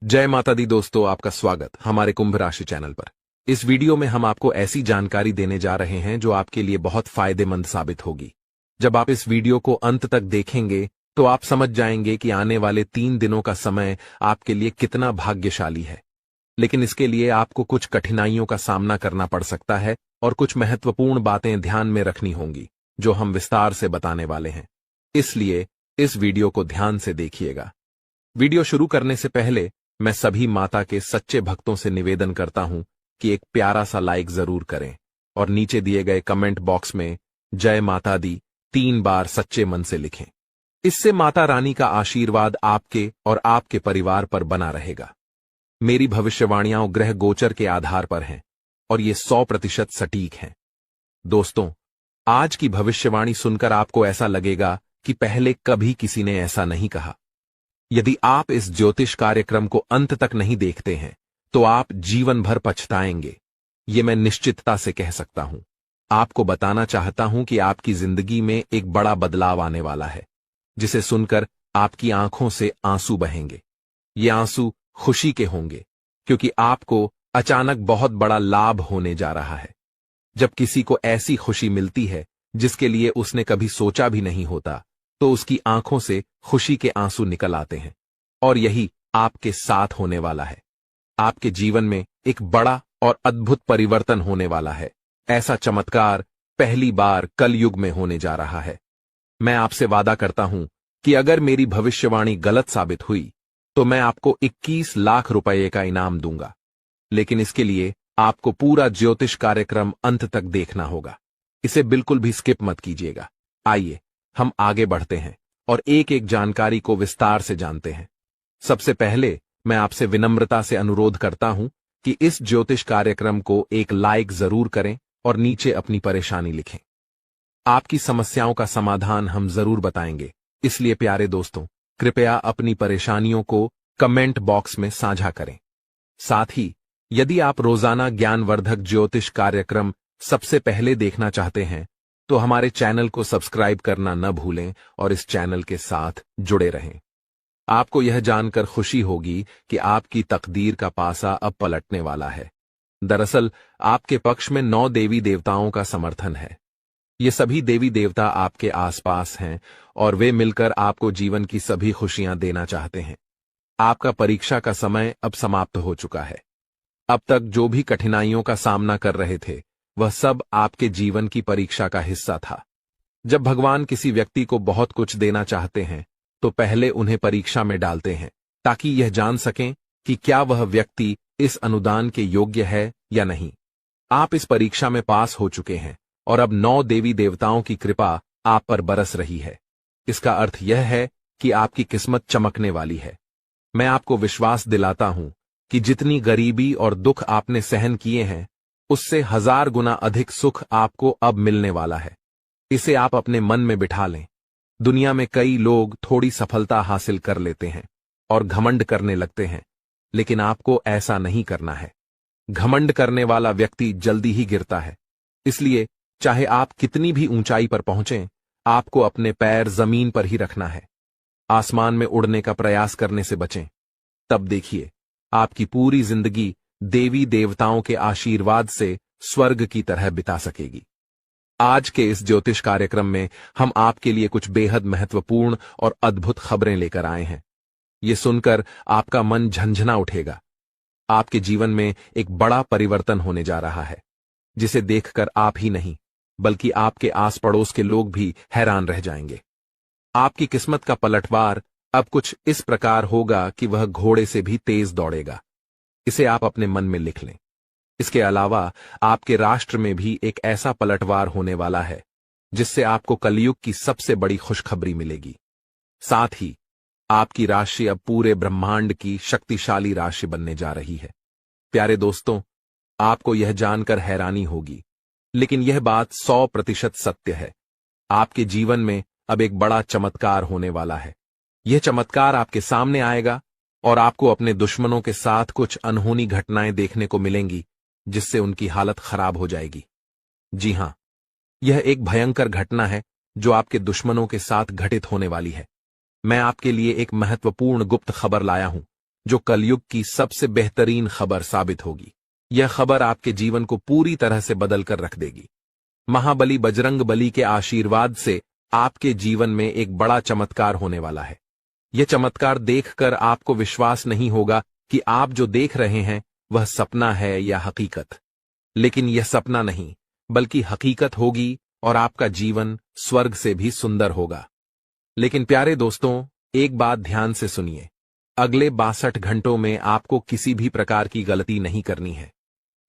जय माता दी दोस्तों, आपका स्वागत हमारे कुंभ राशि चैनल पर। इस वीडियो में हम आपको ऐसी जानकारी देने जा रहे हैं जो आपके लिए बहुत फायदेमंद साबित होगी। जब आप इस वीडियो को अंत तक देखेंगे तो आप समझ जाएंगे कि आने वाले 3 दिनों का समय आपके लिए कितना भाग्यशाली है। लेकिन इसके लिए आपको कुछ कठिनाइयों का सामना करना पड़ सकता है और कुछ महत्वपूर्ण बातें ध्यान में रखनी होंगी जो हम विस्तार से बताने वाले हैं। इसलिए इस वीडियो को ध्यान से देखिएगा। वीडियो शुरू करने से पहले मैं सभी माता के सच्चे भक्तों से निवेदन करता हूं कि एक प्यारा सा लाइक जरूर करें और नीचे दिए गए कमेंट बॉक्स में जय माता दी 3 बार सच्चे मन से लिखें। इससे माता रानी का आशीर्वाद आपके और आपके परिवार पर बना रहेगा। मेरी भविष्यवाणियां ग्रह गोचर के आधार पर हैं और ये 100% सटीक हैं। दोस्तों, आज की भविष्यवाणी सुनकर आपको ऐसा लगेगा कि पहले कभी किसी ने ऐसा नहीं कहा। यदि आप इस ज्योतिष कार्यक्रम को अंत तक नहीं देखते हैं तो आप जीवन भर पछताएंगे, ये मैं निश्चितता से कह सकता हूं। आपको बताना चाहता हूं कि आपकी जिंदगी में एक बड़ा बदलाव आने वाला है, जिसे सुनकर आपकी आंखों से आंसू बहेंगे। ये आंसू खुशी के होंगे क्योंकि आपको अचानक बहुत बड़ा लाभ होने जा रहा है। जब किसी को ऐसी खुशी मिलती है जिसके लिए उसने कभी सोचा भी नहीं होता, तो उसकी आंखों से खुशी के आंसू निकल आते हैं। और यही आपके साथ होने वाला है। आपके जीवन में एक बड़ा और अद्भुत परिवर्तन होने वाला है। ऐसा चमत्कार पहली बार कलयुग में होने जा रहा है। मैं आपसे वादा करता हूं कि अगर मेरी भविष्यवाणी गलत साबित हुई तो मैं आपको 21 लाख रुपए का इनाम दूंगा। लेकिन इसके लिए आपको पूरा ज्योतिष कार्यक्रम अंत तक देखना होगा। इसे बिल्कुल भी स्किप मत कीजिएगा। आइए हम आगे बढ़ते हैं और एक एक जानकारी को विस्तार से जानते हैं। सबसे पहले मैं आपसे विनम्रता से अनुरोध करता हूं कि इस ज्योतिष कार्यक्रम को एक लाइक जरूर करें और नीचे अपनी परेशानी लिखें। आपकी समस्याओं का समाधान हम जरूर बताएंगे, इसलिए प्यारे दोस्तों, कृपया अपनी परेशानियों को कमेंट बॉक्स में साझा करें। साथ ही यदि आप रोजाना ज्ञानवर्धक ज्योतिष कार्यक्रम सबसे पहले देखना चाहते हैं तो हमारे चैनल को सब्सक्राइब करना न भूलें और इस चैनल के साथ जुड़े रहें। आपको यह जानकर खुशी होगी कि आपकी तकदीर का पासा अब पलटने वाला है। दरअसल आपके पक्ष में 9 देवी देवताओं का समर्थन है। ये सभी देवी देवता आपके आसपास हैं और वे मिलकर आपको जीवन की सभी खुशियां देना चाहते हैं। आपका परीक्षा का समय अब समाप्त हो चुका है। अब तक जो भी कठिनाइयों का सामना कर रहे थे वह सब आपके जीवन की परीक्षा का हिस्सा था। जब भगवान किसी व्यक्ति को बहुत कुछ देना चाहते हैं तो पहले उन्हें परीक्षा में डालते हैं ताकि यह जान सकें कि क्या वह व्यक्ति इस अनुदान के योग्य है या नहीं। आप इस परीक्षा में पास हो चुके हैं और अब 9 देवी देवताओं की कृपा आप पर बरस रही है। इसका अर्थ यह है कि आपकी किस्मत चमकने वाली है। मैं आपको विश्वास दिलाता हूं कि जितनी गरीबी और दुख आपने सहन किए हैं उससे 1000 गुना अधिक सुख आपको अब मिलने वाला है। इसे आप अपने मन में बिठा लें। दुनिया में कई लोग थोड़ी सफलता हासिल कर लेते हैं और घमंड करने लगते हैं, लेकिन आपको ऐसा नहीं करना है। घमंड करने वाला व्यक्ति जल्दी ही गिरता है। इसलिए चाहे आप कितनी भी ऊंचाई पर पहुंचें, आपको अपने पैर जमीन पर ही रखना है। आसमान में उड़ने का प्रयास करने से बचें। तब देखिए आपकी पूरी जिंदगी देवी देवताओं के आशीर्वाद से स्वर्ग की तरह बिता सकेगी। आज के इस ज्योतिष कार्यक्रम में हम आपके लिए कुछ बेहद महत्वपूर्ण और अद्भुत खबरें लेकर आए हैं। ये सुनकर आपका मन झंझना उठेगा। आपके जीवन में एक बड़ा परिवर्तन होने जा रहा है, जिसे देखकर आप ही नहीं बल्कि आपके आस पड़ोस के लोग भी हैरान रह जाएंगे। आपकी किस्मत का पलटवार अब कुछ इस प्रकार होगा कि वह घोड़े से भी तेज दौड़ेगा। इसे आप अपने मन में लिख लें। इसके अलावा आपके राष्ट्र में भी एक ऐसा पलटवार होने वाला है जिससे आपको कलयुग की सबसे बड़ी खुशखबरी मिलेगी। साथ ही आपकी राशि अब पूरे ब्रह्मांड की शक्तिशाली राशि बनने जा रही है। प्यारे दोस्तों, आपको यह जानकर हैरानी होगी, लेकिन यह बात 100% सत्य है। आपके जीवन में अब एक बड़ा चमत्कार होने वाला है। यह चमत्कार आपके सामने आएगा और आपको अपने दुश्मनों के साथ कुछ अनहोनी घटनाएं देखने को मिलेंगी जिससे उनकी हालत खराब हो जाएगी। जी हां, यह एक भयंकर घटना है जो आपके दुश्मनों के साथ घटित होने वाली है। मैं आपके लिए एक महत्वपूर्ण गुप्त खबर लाया हूं जो कलयुग की सबसे बेहतरीन खबर साबित होगी। यह खबर आपके जीवन को पूरी तरह से बदल कर रख देगी। महाबली बजरंग बली के आशीर्वाद से आपके जीवन में एक बड़ा चमत्कार होने वाला है। यह चमत्कार देखकर आपको विश्वास नहीं होगा कि आप जो देख रहे हैं वह सपना है या हकीकत। लेकिन यह सपना नहीं, बल्कि हकीकत होगी और आपका जीवन स्वर्ग से भी सुंदर होगा। लेकिन प्यारे दोस्तों, एक बात ध्यान से सुनिए। अगले 62 घंटों में आपको किसी भी प्रकार की गलती नहीं करनी है।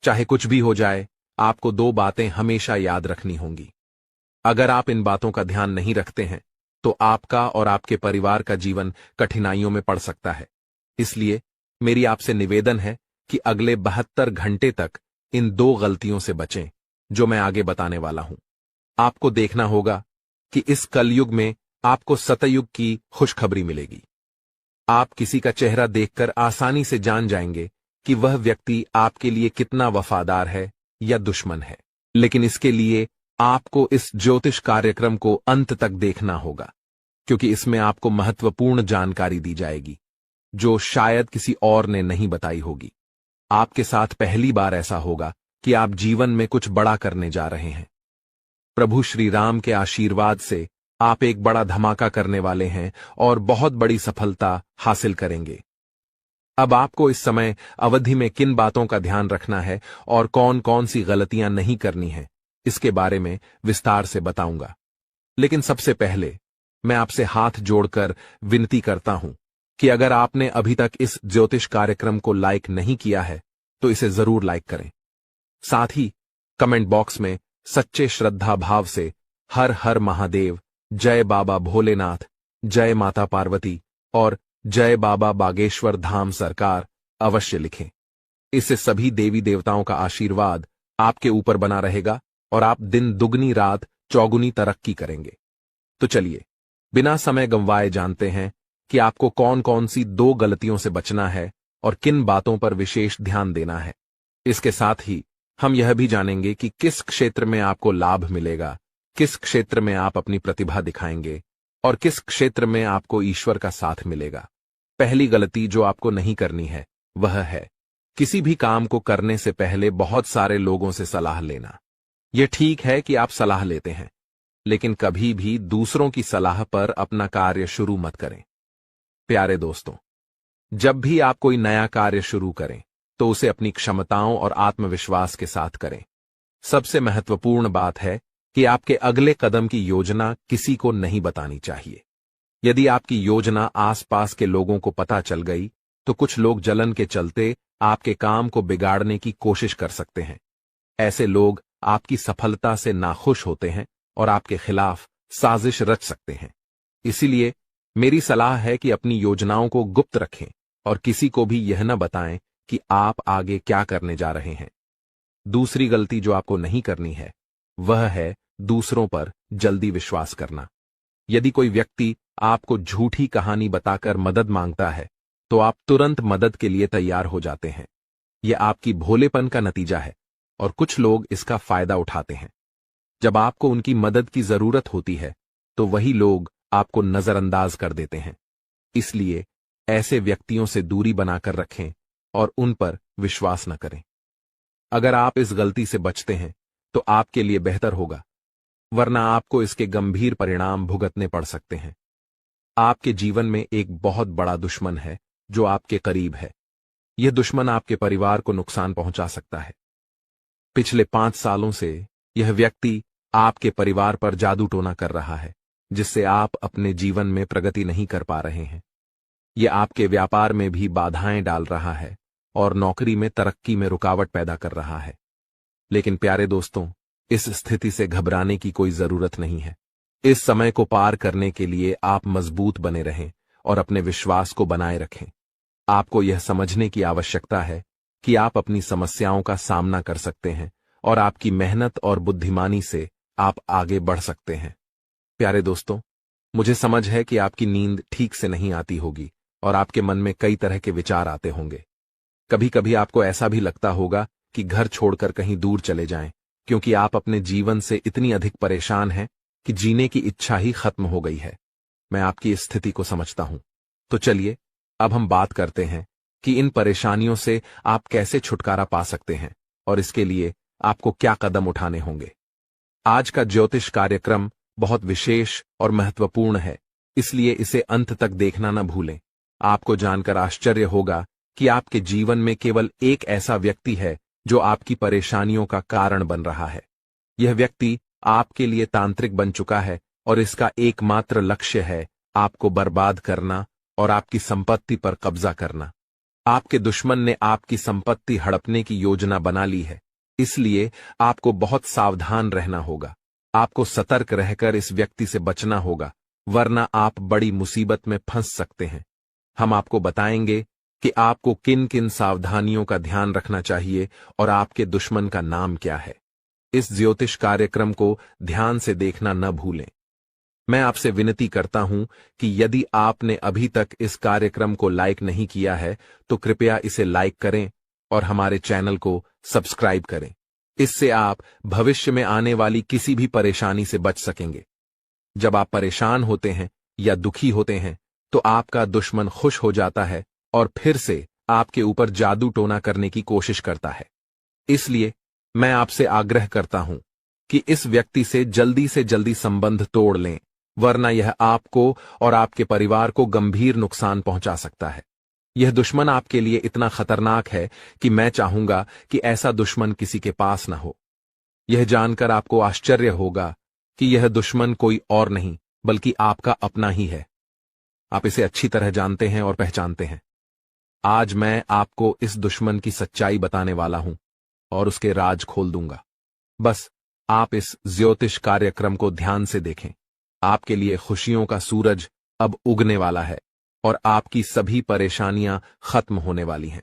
चाहे कुछ भी हो जाए, आपको 2 बातें हमेशा याद रखनी होंगी। अगर आप इन बातों का ध्यान नहीं रखते हैं तो आपका और आपके परिवार का जीवन कठिनाइयों में पड़ सकता है। इसलिए मेरी आपसे निवेदन है कि अगले 72 घंटे तक इन 2 गलतियों से बचें जो मैं आगे बताने वाला हूं। आपको देखना होगा कि इस कलयुग में आपको सतयुग की खुशखबरी मिलेगी। आप किसी का चेहरा देखकर आसानी से जान जाएंगे कि वह व्यक्ति आपके लिए कितना वफादार है या दुश्मन है। लेकिन इसके लिए आपको इस ज्योतिष कार्यक्रम को अंत तक देखना होगा, क्योंकि इसमें आपको महत्वपूर्ण जानकारी दी जाएगी जो शायद किसी और ने नहीं बताई होगी। आपके साथ पहली बार ऐसा होगा कि आप जीवन में कुछ बड़ा करने जा रहे हैं। प्रभु श्री राम के आशीर्वाद से आप एक बड़ा धमाका करने वाले हैं और बहुत बड़ी सफलता हासिल करेंगे। अब आपको इस समय अवधि में किन बातों का ध्यान रखना है और कौन कौन सी गलतियां नहीं करनी है, इसके बारे में विस्तार से बताऊंगा। लेकिन सबसे पहले मैं आपसे हाथ जोड़कर विनती करता हूं कि अगर आपने अभी तक इस ज्योतिष कार्यक्रम को लाइक नहीं किया है तो इसे जरूर लाइक करें। साथ ही कमेंट बॉक्स में सच्चे श्रद्धा भाव से हर हर महादेव, जय बाबा भोलेनाथ, जय माता पार्वती और जय बाबा बागेश्वर धाम सरकार अवश्य लिखें। इससे सभी देवी देवताओं का आशीर्वाद आपके ऊपर बना रहेगा और आप दिन दुगनी रात चौगुनी तरक्की करेंगे। तो चलिए बिना समय गंवाए जानते हैं कि आपको कौन कौन सी 2 गलतियों से बचना है और किन बातों पर विशेष ध्यान देना है। इसके साथ ही हम यह भी जानेंगे कि किस क्षेत्र में आपको लाभ मिलेगा, किस क्षेत्र में आप अपनी प्रतिभा दिखाएंगे और किस क्षेत्र में आपको ईश्वर का साथ मिलेगा। पहली गलती जो आपको नहीं करनी है वह है किसी भी काम को करने से पहले बहुत सारे लोगों से सलाह लेना। यह ठीक है कि आप सलाह लेते हैं, लेकिन कभी भी दूसरों की सलाह पर अपना कार्य शुरू मत करें। प्यारे दोस्तों, जब भी आप कोई नया कार्य शुरू करें तो उसे अपनी क्षमताओं और आत्मविश्वास के साथ करें। सबसे महत्वपूर्ण बात है कि आपके अगले कदम की योजना किसी को नहीं बतानी चाहिए। यदि आपकी योजना आसपास के लोगों को पता चल गई तो कुछ लोग जलन के चलते आपके काम को बिगाड़ने की कोशिश कर सकते हैं। ऐसे लोग आपकी सफलता से नाखुश होते हैं और आपके खिलाफ साजिश रच सकते हैं। इसीलिए मेरी सलाह है कि अपनी योजनाओं को गुप्त रखें और किसी को भी यह न बताएं कि आप आगे क्या करने जा रहे हैं। दूसरी गलती जो आपको नहीं करनी है वह है दूसरों पर जल्दी विश्वास करना। यदि कोई व्यक्ति आपको झूठी कहानी बताकर मदद मांगता है तो आप तुरंत मदद के लिए तैयार हो जाते हैं। यह आपकी भोलेपन का नतीजा है और कुछ लोग इसका फायदा उठाते हैं। जब आपको उनकी मदद की जरूरत होती है तो वही लोग आपको नजरअंदाज कर देते हैं। इसलिए ऐसे व्यक्तियों से दूरी बनाकर रखें और उन पर विश्वास न करें। अगर आप इस गलती से बचते हैं तो आपके लिए बेहतर होगा, वरना आपको इसके गंभीर परिणाम भुगतने पड़ सकते हैं। आपके जीवन में एक बहुत बड़ा दुश्मन है जो आपके करीब है। यह दुश्मन आपके परिवार को नुकसान पहुंचा सकता है। पिछले 5 सालों से यह व्यक्ति आपके परिवार पर जादू टोना कर रहा है, जिससे आप अपने जीवन में प्रगति नहीं कर पा रहे हैं। यह आपके व्यापार में भी बाधाएं डाल रहा है और नौकरी में तरक्की में रुकावट पैदा कर रहा है। लेकिन प्यारे दोस्तों, इस स्थिति से घबराने की कोई जरूरत नहीं है। इस समय को पार करने के लिए आप मजबूत बने रहें और अपने विश्वास को बनाए रखें। आपको यह समझने की आवश्यकता है कि आप अपनी समस्याओं का सामना कर सकते हैं और आपकी मेहनत और बुद्धिमानी से आप आगे बढ़ सकते हैं। प्यारे दोस्तों, मुझे समझ है कि आपकी नींद ठीक से नहीं आती होगी और आपके मन में कई तरह के विचार आते होंगे। कभी कभी आपको ऐसा भी लगता होगा कि घर छोड़कर कहीं दूर चले जाएं, क्योंकि आप अपने जीवन से इतनी अधिक परेशान हैं कि जीने की इच्छा ही खत्म हो गई है। मैं आपकी इस स्थिति को समझता हूं। तो चलिए अब हम बात करते हैं कि इन परेशानियों से आप कैसे छुटकारा पा सकते हैं और इसके लिए आपको क्या कदम उठाने होंगे। आज का ज्योतिष कार्यक्रम बहुत विशेष और महत्वपूर्ण है, इसलिए इसे अंत तक देखना न भूलें। आपको जानकर आश्चर्य होगा कि आपके जीवन में केवल एक ऐसा व्यक्ति है जो आपकी परेशानियों का कारण बन रहा है। यह व्यक्ति आपके लिए तांत्रिक बन चुका है और इसका एकमात्र लक्ष्य है आपको बर्बाद करना और आपकी संपत्ति पर कब्जा करना। आपके दुश्मन ने आपकी संपत्ति हड़पने की योजना बना ली है, इसलिए आपको बहुत सावधान रहना होगा। आपको सतर्क रहकर इस व्यक्ति से बचना होगा, वरना आप बड़ी मुसीबत में फंस सकते हैं। हम आपको बताएंगे कि आपको किन किन सावधानियों का ध्यान रखना चाहिए और आपके दुश्मन का नाम क्या है। इस ज्योतिष कार्यक्रम को ध्यान से देखना न भूलें। मैं आपसे विनती करता हूं कि यदि आपने अभी तक इस कार्यक्रम को लाइक नहीं किया है तो कृपया इसे लाइक करें और हमारे चैनल को सब्सक्राइब करें। इससे आप भविष्य में आने वाली किसी भी परेशानी से बच सकेंगे। जब आप परेशान होते हैं या दुखी होते हैं तो आपका दुश्मन खुश हो जाता है और फिर से आपके ऊपर जादू टोना करने की कोशिश करता है। इसलिए मैं आपसे आग्रह करता हूं कि इस व्यक्ति से जल्दी संबंध तोड़ लें, वरना यह आपको और आपके परिवार को गंभीर नुकसान पहुंचा सकता है। यह दुश्मन आपके लिए इतना खतरनाक है कि मैं चाहूंगा कि ऐसा दुश्मन किसी के पास न हो। यह जानकर आपको आश्चर्य होगा कि यह दुश्मन कोई और नहीं बल्कि आपका अपना ही है। आप इसे अच्छी तरह जानते हैं और पहचानते हैं। आज मैं आपको इस दुश्मन की सच्चाई बताने वाला हूं और उसके राज खोल दूंगा। बस आप इस ज्योतिष कार्यक्रम को ध्यान से देखें। आपके लिए खुशियों का सूरज अब उगने वाला है और आपकी सभी परेशानियां खत्म होने वाली हैं।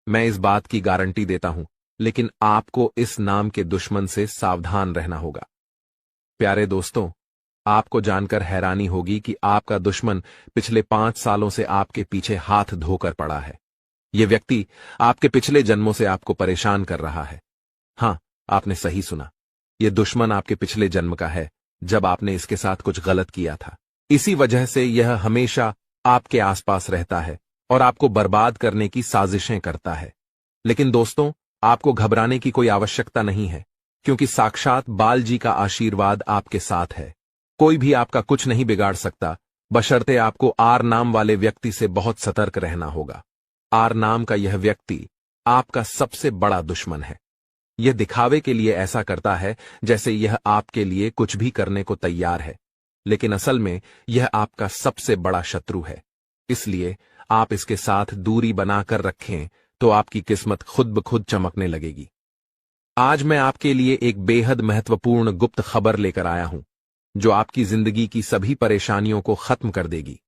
मैं इस बात की गारंटी देता हूं, लेकिन आपको इस नाम के दुश्मन से सावधान रहना होगा। प्यारे दोस्तों, आपको जानकर हैरानी होगी कि आपका दुश्मन पिछले 5 सालों से आपके पीछे हाथ धोकर पड़ा है। यह व्यक्ति आपके पिछले जन्मों से आपको परेशान कर रहा है। हां, आपने सही सुना। यह दुश्मन आपके पिछले जन्म का है, जब आपने इसके साथ कुछ गलत किया था। इसी वजह से यह हमेशा आपके आसपास रहता है और आपको बर्बाद करने की साजिशें करता है। लेकिन दोस्तों, आपको घबराने की कोई आवश्यकता नहीं है, क्योंकि साक्षात बाल जी का आशीर्वाद आपके साथ है। कोई भी आपका कुछ नहीं बिगाड़ सकता, बशर्ते आपको आर नाम वाले व्यक्ति से बहुत सतर्क रहना होगा। आर नाम का यह व्यक्ति आपका सबसे बड़ा दुश्मन है। यह दिखावे के लिए ऐसा करता है जैसे यह आपके लिए कुछ भी करने को तैयार है, लेकिन असल में यह आपका सबसे बड़ा शत्रु है। इसलिए आप इसके साथ दूरी बनाकर रखें तो आपकी किस्मत खुद ब खुद चमकने लगेगी। आज मैं आपके लिए एक बेहद महत्वपूर्ण गुप्त खबर लेकर आया हूं, जो आपकी जिंदगी की सभी परेशानियों को खत्म कर देगी।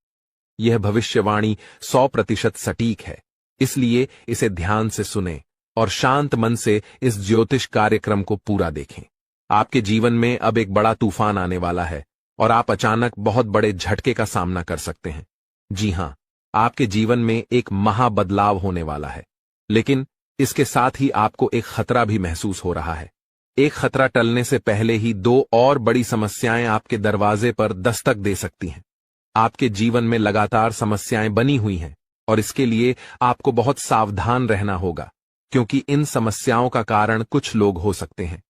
यह भविष्यवाणी 100% सटीक है, इसलिए इसे ध्यान से सुनें और शांत मन से इस ज्योतिष कार्यक्रम को पूरा देखें। आपके जीवन में अब एक बड़ा तूफान आने वाला है और आप अचानक बहुत बड़े झटके का सामना कर सकते हैं। जी हां, आपके जीवन में एक महाबदलाव होने वाला है, लेकिन इसके साथ ही आपको एक खतरा भी महसूस हो रहा है। एक खतरा टलने से पहले ही 2 और बड़ी समस्याएं आपके दरवाजे पर दस्तक दे सकती हैं। आपके जीवन में लगातार समस्याएं बनी हुई हैं और इसके लिए आपको बहुत सावधान रहना होगा, क्योंकि इन समस्याओं का कारण कुछ लोग हो सकते हैं।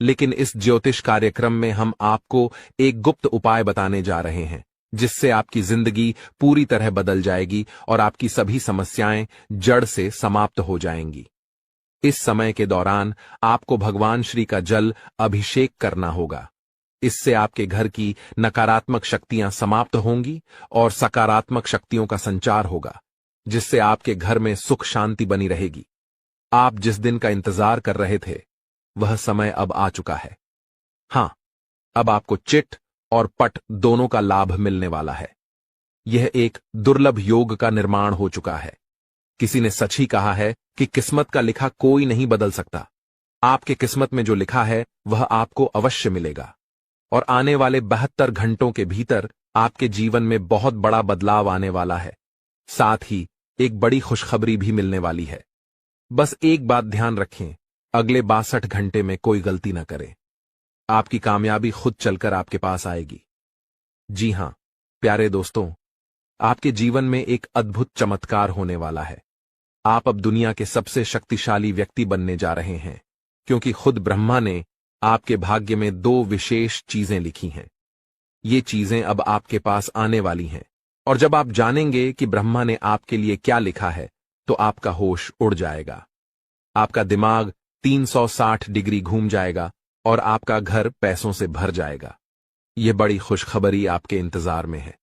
लेकिन इस ज्योतिष कार्यक्रम में हम आपको एक गुप्त उपाय बताने जा रहे हैं, जिससे आपकी जिंदगी पूरी तरह बदल जाएगी और आपकी सभी समस्याएं जड़ से समाप्त हो जाएंगी। इस समय के दौरान आपको भगवान श्री का जल अभिषेक करना होगा। इससे आपके घर की नकारात्मक शक्तियां समाप्त होंगी और सकारात्मक शक्तियों का संचार होगा, जिससे आपके घर में सुख शांति बनी रहेगी। आप जिस दिन का इंतजार कर रहे थे, वह समय अब आ चुका है। हां, अब आपको चिट और पट दोनों का लाभ मिलने वाला है। यह एक दुर्लभ योग का निर्माण हो चुका है। किसी ने सच ही कहा है कि किस्मत का लिखा कोई नहीं बदल सकता। आपके किस्मत में जो लिखा है वह आपको अवश्य मिलेगा और आने वाले 72 घंटों के भीतर आपके जीवन में बहुत बड़ा बदलाव आने वाला है। साथ ही एक बड़ी खुशखबरी भी मिलने वाली है। बस एक बात ध्यान रखें, अगले 62 घंटे में कोई गलती न करें। आपकी कामयाबी खुद चलकर आपके पास आएगी। जी हां, प्यारे दोस्तों, आपके जीवन में एक अद्भुत चमत्कार होने वाला है। आप अब दुनिया के सबसे शक्तिशाली व्यक्ति बनने जा रहे हैं, क्योंकि खुद ब्रह्मा ने आपके भाग्य में 2 विशेष चीजें लिखी हैं। ये चीजें अब आपके पास आने वाली हैं, और जब आप जानेंगे कि ब्रह्मा ने आपके लिए क्या लिखा है, तो आपका होश उड़ जाएगा। आपका दिमाग 360 डिग्री घूम जाएगा और आपका घर पैसों से भर जाएगा। यह बड़ी खुशखबरी आपके इंतजार में है।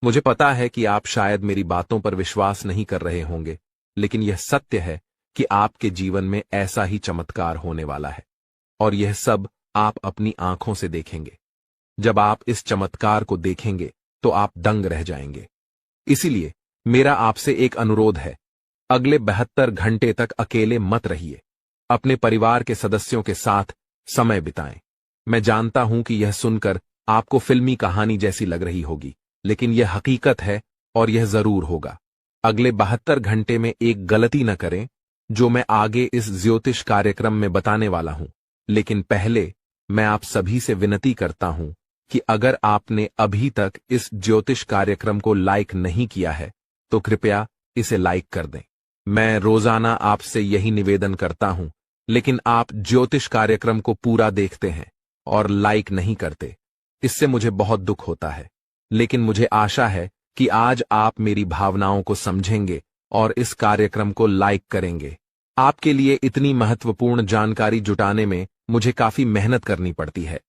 मुझे पता है कि आप शायद मेरी बातों पर विश्वास नहीं कर रहे होंगे, लेकिन यह सत्य है कि आपके जीवन में ऐसा ही चमत्कार होने वाला है, और यह सब आप अपनी आंखों से देखेंगे। जब आप इस चमत्कार को देखेंगे तो आप दंग रह जाएंगे। इसीलिए मेरा आपसे एक अनुरोध है, अगले 72 घंटे तक अकेले मत रहिए। अपने परिवार के सदस्यों के साथ समय बिताएं। मैं जानता हूं कि यह सुनकर आपको फिल्मी कहानी जैसी लग रही होगी, लेकिन यह हकीकत है और यह जरूर होगा। अगले 72 घंटे में एक गलती न करें, जो मैं आगे इस ज्योतिष कार्यक्रम में बताने वाला हूं। लेकिन पहले मैं आप सभी से विनती करता हूं कि अगर आपने अभी तक इस ज्योतिष कार्यक्रम को लाइक नहीं किया है, तो कृपया इसे लाइक कर दें। मैं रोजाना आपसे यही निवेदन करता हूं, लेकिन आप ज्योतिष कार्यक्रम को पूरा देखते हैं और लाइक नहीं करते। इससे मुझे बहुत दुख होता है, लेकिन मुझे आशा है कि आज आप मेरी भावनाओं को समझेंगे और इस कार्यक्रम को लाइक करेंगे। आपके लिए इतनी महत्वपूर्ण जानकारी जुटाने में मुझे काफी मेहनत करनी पड़ती है,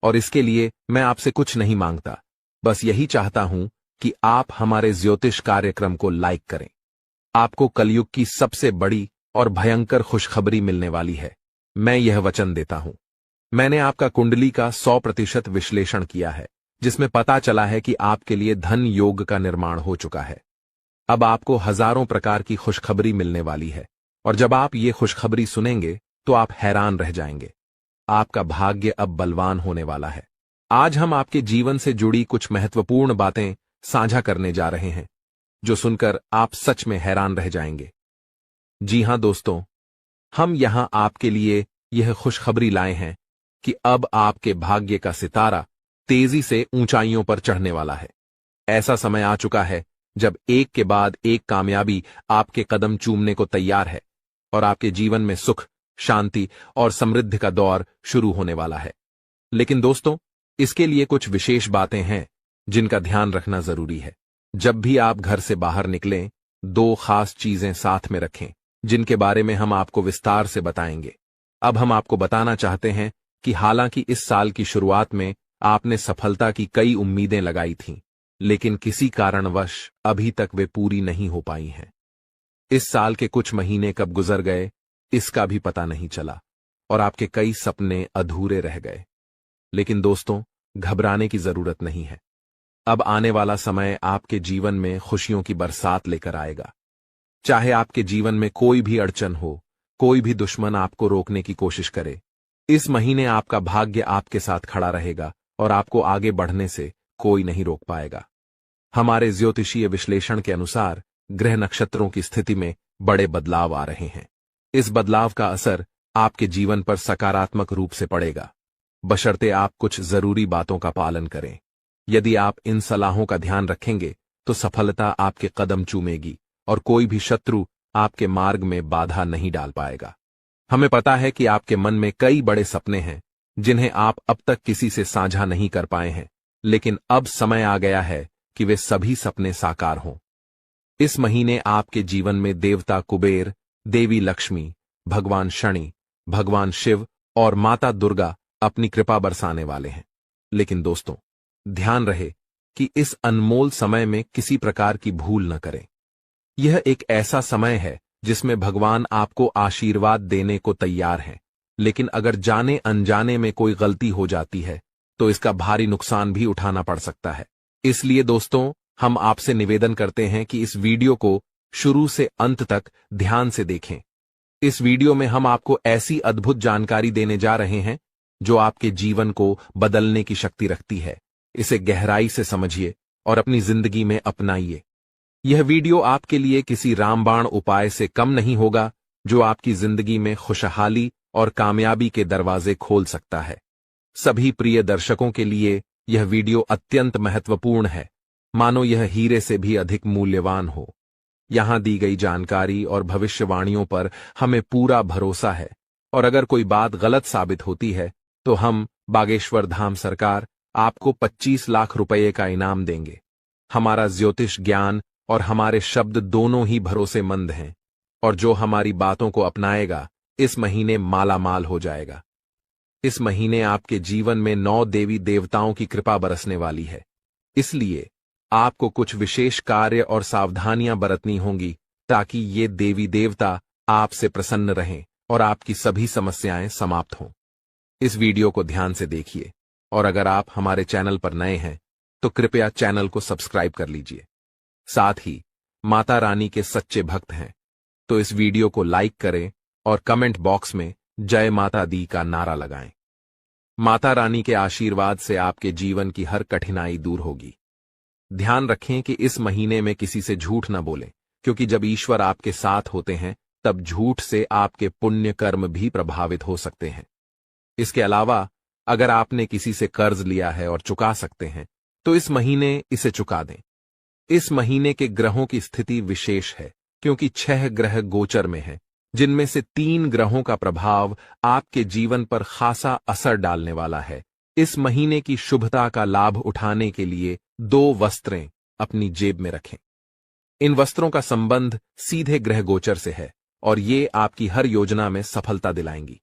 और इसके लिए मैं आपसे कुछ नहीं मांगता, बस यही चाहता हूं कि आप हमारे ज्योतिष कार्यक्रम को लाइक करें। आपको कलयुग की सबसे बड़ी और भयंकर खुशखबरी मिलने वाली है। मैं यह वचन देता हूं। मैंने आपका कुंडली का 100% विश्लेषण किया है, जिसमें पता चला है कि आपके लिए धन योग का निर्माण हो चुका है। अब आपको हजारों प्रकार की खुशखबरी मिलने वाली है, और जब आप ये खुशखबरी सुनेंगे तो आप हैरान रह जाएंगे। आपका भाग्य अब बलवान होने वाला है। आज हम आपके जीवन से जुड़ी कुछ महत्वपूर्ण बातें साझा करने जा रहे हैं, जो सुनकर आप सच में हैरान रह जाएंगे। जी हां दोस्तों, हम यहां आपके लिए यह खुशखबरी लाए हैं कि अब आपके भाग्य का सितारा तेजी से ऊंचाइयों पर चढ़ने वाला है। ऐसा समय आ चुका है जब एक के बाद एक कामयाबी आपके कदम चूमने को तैयार है, और आपके जीवन में सुख, शांति और समृद्धि का दौर शुरू होने वाला है। लेकिन दोस्तों, इसके लिए कुछ विशेष बातें हैं जिनका ध्यान रखना जरूरी है। जब भी आप घर से बाहर निकलें, 2 खास चीजें साथ में रखें, जिनके बारे में हम आपको विस्तार से बताएंगे। अब हम आपको बताना चाहते हैं कि हालांकि इस साल की शुरुआत में आपने सफलता की कई उम्मीदें लगाई थीं, लेकिन किसी कारणवश अभी तक वे पूरी नहीं हो पाई हैं। इस साल के कुछ महीने कब गुजर गए, इसका भी पता नहीं चला, और आपके कई सपने अधूरे रह गए। लेकिन दोस्तों, घबराने की जरूरत नहीं है। अब आने वाला समय आपके जीवन में खुशियों की बरसात लेकर आएगा। चाहे आपके जीवन में कोई भी अड़चन हो, कोई भी दुश्मन आपको रोकने की कोशिश करे, इस महीने आपका भाग्य आपके साथ खड़ा रहेगा और आपको आगे बढ़ने से कोई नहीं रोक पाएगा। हमारे ज्योतिषीय विश्लेषण के अनुसार ग्रह नक्षत्रों की स्थिति में बड़े बदलाव आ रहे हैं। इस बदलाव का असर आपके जीवन पर सकारात्मक रूप से पड़ेगा, बशर्ते आप कुछ जरूरी बातों का पालन करें। यदि आप इन सलाहों का ध्यान रखेंगे तो सफलता आपके कदम चूमेगी और कोई भी शत्रु आपके मार्ग में बाधा नहीं डाल पाएगा। हमें पता है कि आपके मन में कई बड़े सपने हैं जिन्हें आप अब तक किसी से साझा नहीं कर पाए हैं, लेकिन अब समय आ गया है कि वे सभी सपने साकार हों। इस महीने आपके जीवन में देवता कुबेर, देवी लक्ष्मी, भगवान शनि, भगवान शिव और माता दुर्गा अपनी कृपा बरसाने वाले हैं। लेकिन दोस्तों, ध्यान रहे कि इस अनमोल समय में किसी प्रकार की भूल न करें। यह एक ऐसा समय है जिसमें भगवान आपको आशीर्वाद देने को तैयार हैं, लेकिन अगर जाने अनजाने में कोई गलती हो जाती है तो इसका भारी नुकसान भी उठाना पड़ सकता है। इसलिए दोस्तों, हम आपसे निवेदन करते हैं कि इस वीडियो को शुरू से अंत तक ध्यान से देखें। इस वीडियो में हम आपको ऐसी अद्भुत जानकारी देने जा रहे हैं जो आपके जीवन को बदलने की शक्ति रखती है। इसे गहराई से समझिए और अपनी जिंदगी में अपनाइए। यह वीडियो आपके लिए किसी रामबाण उपाय से कम नहीं होगा, जो आपकी जिंदगी में खुशहाली और कामयाबी के दरवाजे खोल सकता है। सभी प्रिय दर्शकों के लिए यह वीडियो अत्यंत महत्वपूर्ण है, मानो यह हीरे से भी अधिक मूल्यवान हो। यहाँ दी गई जानकारी और भविष्यवाणियों पर हमें पूरा भरोसा है, और अगर कोई बात गलत साबित होती है तो हम बागेश्वर धाम सरकार आपको 25 लाख रुपए का इनाम देंगे। हमारा ज्योतिष ज्ञान और हमारे शब्द दोनों ही भरोसेमंद हैं, और जो हमारी बातों को अपनाएगा इस महीने माला माल हो जाएगा। इस महीने आपके जीवन में 9 देवी देवताओं की कृपा बरसने वाली है, इसलिए आपको कुछ विशेष कार्य और सावधानियां बरतनी होंगी ताकि ये देवी देवता आपसे प्रसन्न रहें और आपकी सभी समस्याएं समाप्त हों। इस वीडियो को ध्यान से देखिए, और अगर आप हमारे चैनल पर नए हैं तो कृपया चैनल को सब्सक्राइब कर लीजिए। साथ ही माता रानी के सच्चे भक्त हैं तो इस वीडियो को लाइक करें और कमेंट बॉक्स में जय माता दी का नारा लगाएं। माता रानी के आशीर्वाद से आपके जीवन की हर कठिनाई दूर होगी। ध्यान रखें कि इस महीने में किसी से झूठ न बोलें, क्योंकि जब ईश्वर आपके साथ होते हैं तब झूठ से आपके पुण्य कर्म भी प्रभावित हो सकते हैं। इसके अलावा अगर आपने किसी से कर्ज लिया है और चुका सकते हैं तो इस महीने इसे चुका दें। इस महीने के ग्रहों की स्थिति विशेष है, क्योंकि 6 ग्रह गोचर में हैं, जिनमें से 3 ग्रहों का प्रभाव आपके जीवन पर खासा असर डालने वाला है। इस महीने की शुभता का लाभ उठाने के लिए 2 वस्त्रें अपनी जेब में रखें। इन वस्त्रों का संबंध सीधे ग्रह गोचर से है और ये आपकी हर योजना में सफलता दिलाएंगी।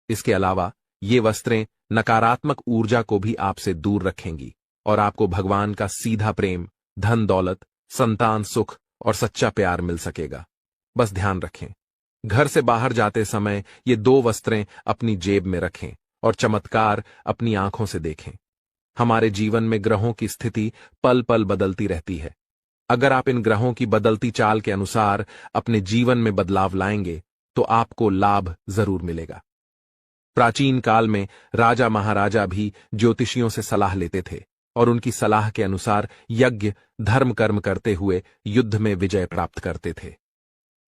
इसके अलावा ये वस्त्रें नकारात्मक ऊर्जा को भी आपसे दूर रखेंगी और आपको भगवान का सीधा प्रेम, धन दौलत, संतान सुख और सच्चा प्यार मिल सकेगा। बस ध्यान रखें, घर से बाहर जाते समय ये 2 वस्त्रें अपनी जेब में रखें और चमत्कार अपनी आंखों से देखें। हमारे जीवन में ग्रहों की स्थिति पल पल बदलती रहती है। अगर आप इन ग्रहों की बदलती चाल के अनुसार अपने जीवन में बदलाव लाएंगे तो आपको लाभ जरूर मिलेगा। प्राचीन काल में राजा महाराजा भी ज्योतिषियों से सलाह लेते थे और उनकी सलाह के अनुसार यज्ञ धर्म कर्म करते हुए युद्ध में विजय प्राप्त करते थे।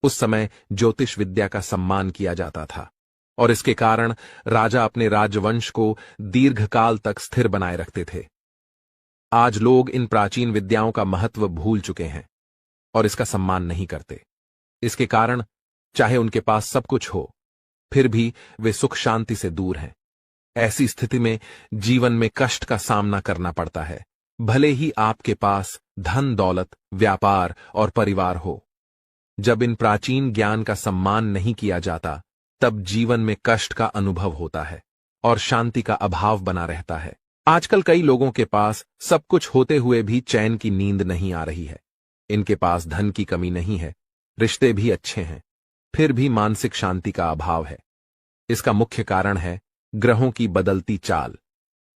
उस समय ज्योतिष विद्या का सम्मान किया जाता था और इसके कारण राजा अपने राजवंश को दीर्घकाल तक स्थिर बनाए रखते थे। आज लोग इन प्राचीन विद्याओं का महत्व भूल चुके हैं और इसका सम्मान नहीं करते। इसके कारण चाहे उनके पास सब कुछ हो, फिर भी वे सुख शांति से दूर हैं। ऐसी स्थिति में जीवन में कष्ट का सामना करना पड़ता है, भले ही आपके पास धन दौलत, व्यापार और परिवार हो। जब इन प्राचीन ज्ञान का सम्मान नहीं किया जाता तब जीवन में कष्ट का अनुभव होता है और शांति का अभाव बना रहता है। आजकल कई लोगों के पास सब कुछ होते हुए भी चैन की नींद नहीं आ रही है। इनके पास धन की कमी नहीं है, रिश्ते भी अच्छे हैं, फिर भी मानसिक शांति का अभाव है। इसका मुख्य कारण है ग्रहों की बदलती चाल,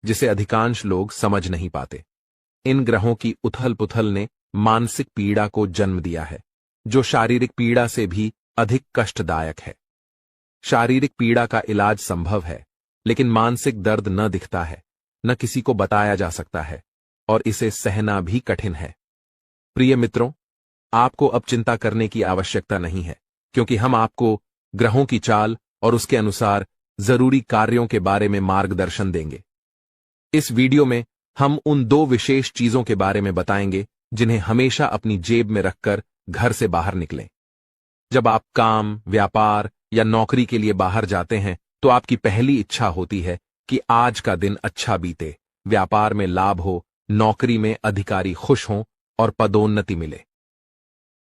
जिसे अधिकांश लोग समझ नहीं पाते। इन ग्रहों की उथल पुथल ने मानसिक पीड़ा को जन्म दिया है, जो शारीरिक पीड़ा से भी अधिक कष्टदायक है। शारीरिक पीड़ा का इलाज संभव है, लेकिन मानसिक दर्द न दिखता है, न किसी को बताया जा सकता है और इसे सहना भी कठिन है। प्रिय मित्रों, आपको अब चिंता करने की आवश्यकता नहीं है, क्योंकि हम आपको ग्रहों की चाल और उसके अनुसार जरूरी कार्यों के बारे में मार्गदर्शन देंगे। इस वीडियो में हम उन 2 विशेष चीजों के बारे में बताएंगे जिन्हें हमेशा अपनी जेब में रखकर घर से बाहर निकलें। जब आप काम, व्यापार या नौकरी के लिए बाहर जाते हैं तो आपकी पहली इच्छा होती है कि आज का दिन अच्छा बीते, व्यापार में लाभ हो, नौकरी में अधिकारी खुश हों और पदोन्नति मिले।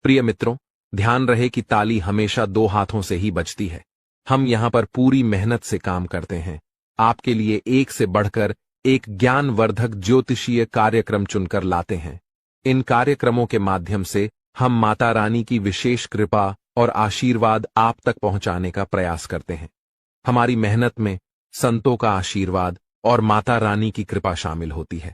प्रिय मित्रों, ध्यान रहे कि ताली हमेशा 2 हाथों से ही बजती है। हम यहां पर पूरी मेहनत से काम करते हैं, आपके लिए एक से बढ़कर एक ज्ञानवर्धक ज्योतिषीय कार्यक्रम चुनकर लाते हैं। इन कार्यक्रमों के माध्यम से हम माता रानी की विशेष कृपा और आशीर्वाद आप तक पहुंचाने का प्रयास करते हैं। हमारी मेहनत में संतों का आशीर्वाद और माता रानी की कृपा शामिल होती है।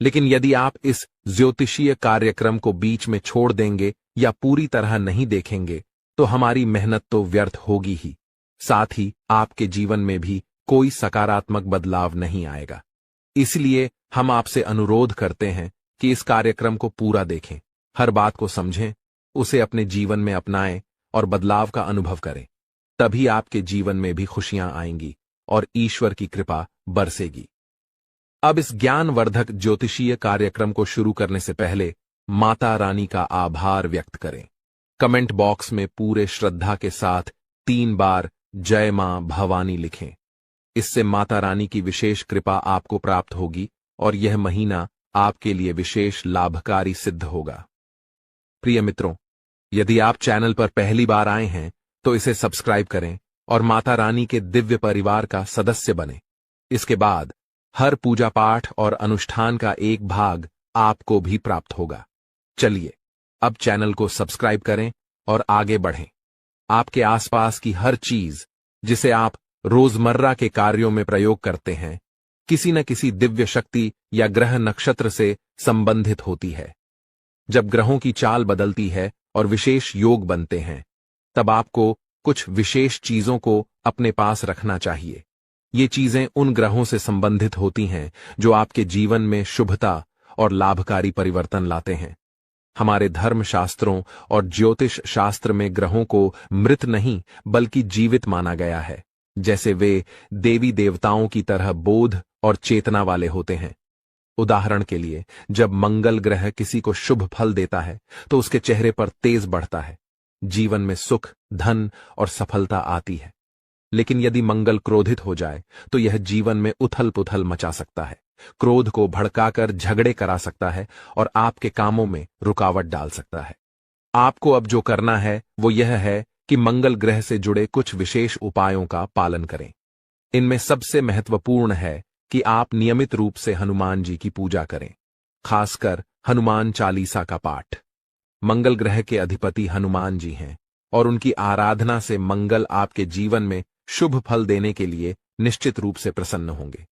लेकिन यदि आप इस ज्योतिषीय कार्यक्रम को बीच में छोड़ देंगे या पूरी तरह नहीं देखेंगे तो हमारी मेहनत तो व्यर्थ होगी ही, साथ ही आपके जीवन में भी कोई सकारात्मक बदलाव नहीं आएगा। इसलिए हम आपसे अनुरोध करते हैं कि इस कार्यक्रम को पूरा देखें, हर बात को समझें, उसे अपने जीवन में अपनाएं और बदलाव का अनुभव करें। तभी आपके जीवन में भी खुशियां आएंगी और ईश्वर की कृपा बरसेगी। अब इस ज्ञानवर्धक ज्योतिषीय कार्यक्रम को शुरू करने से पहले माता रानी का आभार व्यक्त करें। कमेंट बॉक्स में पूरे श्रद्धा के साथ 3 बार जय मां भवानी लिखें। इससे माता रानी की विशेष कृपा आपको प्राप्त होगी और यह महीना आपके लिए विशेष लाभकारी सिद्ध होगा। प्रिय मित्रों, यदि आप चैनल पर पहली बार आए हैं तो इसे सब्सक्राइब करें और माता रानी के दिव्य परिवार का सदस्य बनें। इसके बाद हर पूजा पाठ और अनुष्ठान का एक भाग आपको भी प्राप्त होगा। चलिए अब चैनल को सब्सक्राइब करें और आगे बढ़ें। आपके आसपास की हर चीज जिसे आप रोजमर्रा के कार्यों में प्रयोग करते हैं, किसी न किसी दिव्य शक्ति या ग्रह नक्षत्र से संबंधित होती है। जब ग्रहों की चाल बदलती है और विशेष योग बनते हैं, तब आपको कुछ विशेष चीजों को अपने पास रखना चाहिए। ये चीजें उन ग्रहों से संबंधित होती हैं जो आपके जीवन में शुभता और लाभकारी परिवर्तन लाते हैं। हमारे धर्म शास्त्रों और ज्योतिष शास्त्र में ग्रहों को मृत नहीं बल्कि जीवित माना गया है, जैसे वे देवी देवताओं की तरह बोध और चेतना वाले होते हैं। उदाहरण के लिए, जब मंगल ग्रह किसी को शुभ फल देता है तो उसके चेहरे पर तेज बढ़ता है, जीवन में सुख, धन और सफलता आती है। लेकिन यदि मंगल क्रोधित हो जाए तो यह जीवन में उथल पुथल मचा सकता है, क्रोध को भड़काकर झगड़े करा सकता है और आपके कामों में रुकावट डाल सकता है। आपको अब जो करना है वो यह है कि मंगल ग्रह से जुड़े कुछ विशेष उपायों का पालन करें। इनमें सबसे महत्वपूर्ण है कि आप नियमित रूप से हनुमान जी की पूजा करें, खासकर हनुमान चालीसा का पाठ। मंगल ग्रह के अधिपति हनुमान जी हैं और उनकी आराधना से मंगल आपके जीवन में शुभ फल देने के लिए निश्चित रूप से प्रसन्न होंगे।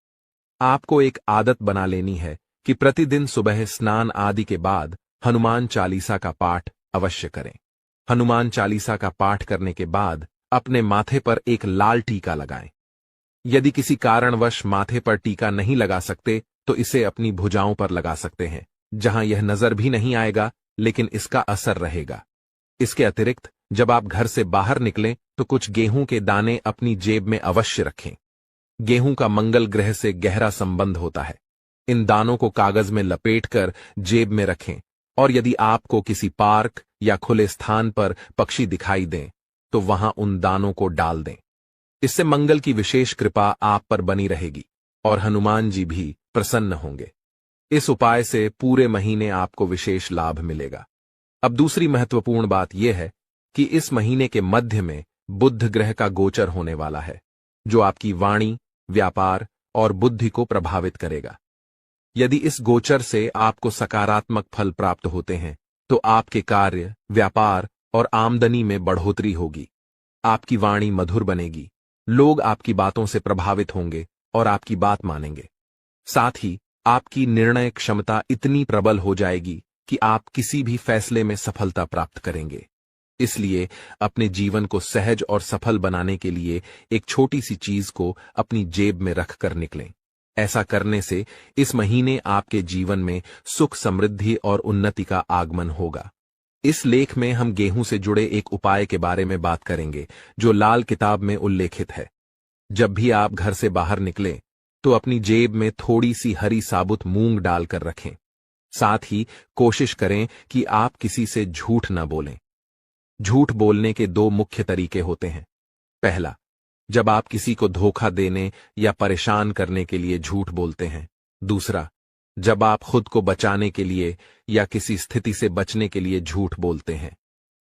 आपको एक आदत बना लेनी है कि प्रतिदिन सुबह स्नान आदि के बाद हनुमान चालीसा का पाठ अवश्य करें। हनुमान चालीसा का पाठ करने के बाद अपने माथे पर एक लाल टीका लगाएं। यदि किसी कारणवश माथे पर टीका नहीं लगा सकते तो इसे अपनी भुजाओं पर लगा सकते हैं, जहां यह नजर भी नहीं आएगा लेकिन इसका असर रहेगा। इसके अतिरिक्त जब आप घर से बाहर निकलें तो कुछ गेहूं के दाने अपनी जेब में अवश्य रखें। गेहूं का मंगल ग्रह से गहरा संबंध होता है। इन दानों को कागज में लपेटकर जेब में रखें और यदि आपको किसी पार्क या खुले स्थान पर पक्षी दिखाई दें तो वहां उन दानों को डाल दें। इससे मंगल की विशेष कृपा आप पर बनी रहेगी और हनुमान जी भी प्रसन्न होंगे। इस उपाय से पूरे महीने आपको विशेष लाभ मिलेगा। अब दूसरी महत्वपूर्ण बात यह है कि इस महीने के मध्य में बुध ग्रह का गोचर होने वाला है, जो आपकी वाणी, व्यापार और बुद्धि को प्रभावित करेगा। यदि इस गोचर से आपको सकारात्मक फल प्राप्त होते हैं तो आपके कार्य, व्यापार और आमदनी में बढ़ोतरी होगी। आपकी वाणी मधुर बनेगी, लोग आपकी बातों से प्रभावित होंगे और आपकी बात मानेंगे। साथ ही आपकी निर्णय क्षमता इतनी प्रबल हो जाएगी कि आप किसी भी फैसले में सफलता प्राप्त करेंगे। इसलिए अपने जीवन को सहज और सफल बनाने के लिए एक छोटी सी चीज को अपनी जेब में रखकर निकलें। ऐसा करने से इस महीने आपके जीवन में सुख, समृद्धि और उन्नति का आगमन होगा। इस लेख में हम गेहूं से जुड़े एक उपाय के बारे में बात करेंगे जो लाल किताब में उल्लेखित है। जब भी आप घर से बाहर निकलें तो अपनी जेब में थोड़ी सी हरी साबुत मूंग डालकर रखें। साथ ही कोशिश करें कि आप किसी से झूठ न बोलें। झूठ बोलने के 2 मुख्य तरीके होते हैं। पहला, जब आप किसी को धोखा देने या परेशान करने के लिए झूठ बोलते हैं। दूसरा, जब आप खुद को बचाने के लिए या किसी स्थिति से बचने के लिए झूठ बोलते हैं।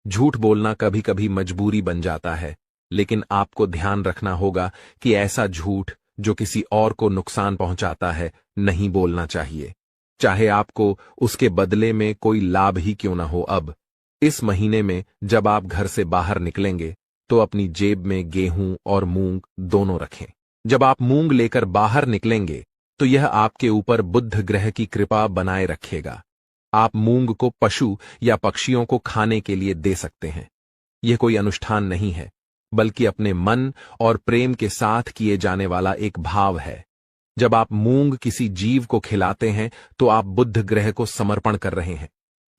झूठ बोलना कभी कभी मजबूरी बन जाता है, लेकिन आपको ध्यान रखना होगा कि ऐसा झूठ जो किसी और को नुकसान पहुंचाता है नहीं बोलना चाहिए, चाहे आपको उसके बदले में कोई लाभ ही क्यों न हो। अब इस महीने में जब आप घर से बाहर निकलेंगे तो अपनी जेब में गेहूं और मूंग दोनों रखें। जब आप मूंग लेकर बाहर निकलेंगे तो यह आपके ऊपर बुध ग्रह की कृपा बनाए रखेगा। आप मूंग को पशु या पक्षियों को खाने के लिए दे सकते हैं। यह कोई अनुष्ठान नहीं है, बल्कि अपने मन और प्रेम के साथ किए जाने वाला एक भाव है। जब आप मूंग किसी जीव को खिलाते हैं तो आप बुध ग्रह को समर्पण कर रहे हैं।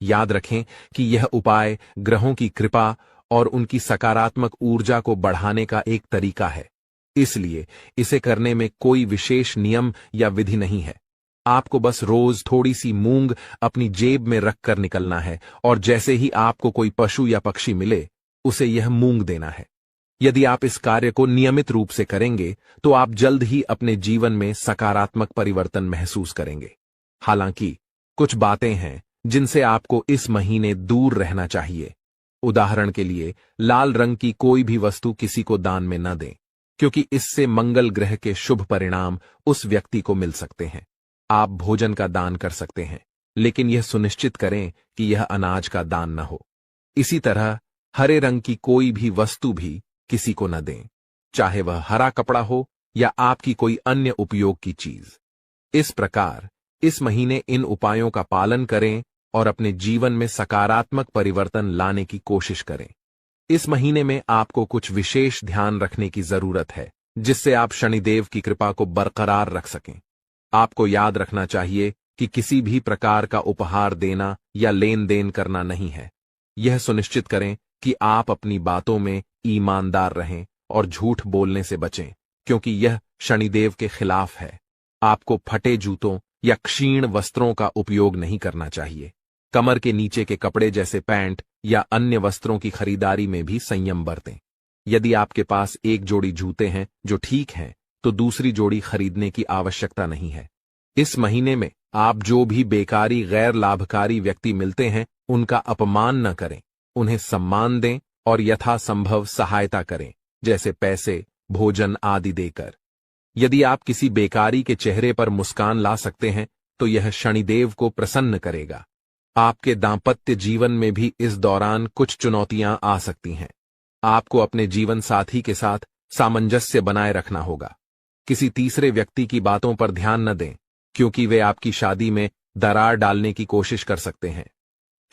याद रखें कि यह उपाय ग्रहों की कृपा और उनकी सकारात्मक ऊर्जा को बढ़ाने का एक तरीका है, इसलिए इसे करने में कोई विशेष नियम या विधि नहीं है। आपको बस रोज थोड़ी सी मूंग अपनी जेब में रखकर निकलना है और जैसे ही आपको कोई पशु या पक्षी मिले उसे यह मूंग देना है। यदि आप इस कार्य को नियमित रूप से करेंगे तो आप जल्द ही अपने जीवन में सकारात्मक परिवर्तन महसूस करेंगे। हालांकि कुछ बातें हैं जिनसे आपको इस महीने दूर रहना चाहिए। उदाहरण के लिए, लाल रंग की कोई भी वस्तु किसी को दान में न दें, क्योंकि इससे मंगल ग्रह के शुभ परिणाम उस व्यक्ति को मिल सकते हैं। आप भोजन का दान कर सकते हैं, लेकिन यह सुनिश्चित करें कि यह अनाज का दान न हो। इसी तरह हरे रंग की कोई भी वस्तु भी किसी को न दें, चाहे वह हरा कपड़ा हो या आपकी कोई अन्य उपयोग की चीज। इस प्रकार इस महीने इन उपायों का पालन करें और अपने जीवन में सकारात्मक परिवर्तन लाने की कोशिश करें। इस महीने में आपको कुछ विशेष ध्यान रखने की जरूरत है, जिससे आप शनिदेव की कृपा को बरकरार रख सकें। आपको याद रखना चाहिए कि किसी भी प्रकार का उपहार देना या लेन देन करना नहीं है। यह सुनिश्चित करें कि आप अपनी बातों में ईमानदार रहें और झूठ बोलने से बचें, क्योंकि यह शनिदेव के खिलाफ है। आपको फटे जूतों या क्षीण वस्त्रों का उपयोग नहीं करना चाहिए। कमर के नीचे के कपड़े जैसे पैंट या अन्य वस्त्रों की खरीदारी में भी संयम बरतें। यदि आपके पास एक जोड़ी जूते हैं जो ठीक हैं, तो दूसरी जोड़ी खरीदने की आवश्यकता नहीं है। इस महीने में आप जो भी बेकारी गैर लाभकारी व्यक्ति मिलते हैं उनका अपमान न करें, उन्हें सम्मान दें और यथासंभव सहायता करें, जैसे पैसे, भोजन आदि देकर। यदि आप किसी बेकारी के चेहरे पर मुस्कान ला सकते हैं तो यह शनिदेव को प्रसन्न करेगा। आपके दांपत्य जीवन में भी इस दौरान कुछ चुनौतियां आ सकती हैं। आपको अपने जीवन साथी के साथ सामंजस्य बनाए रखना होगा। किसी तीसरे व्यक्ति की बातों पर ध्यान न दें, क्योंकि वे आपकी शादी में दरार डालने की कोशिश कर सकते हैं।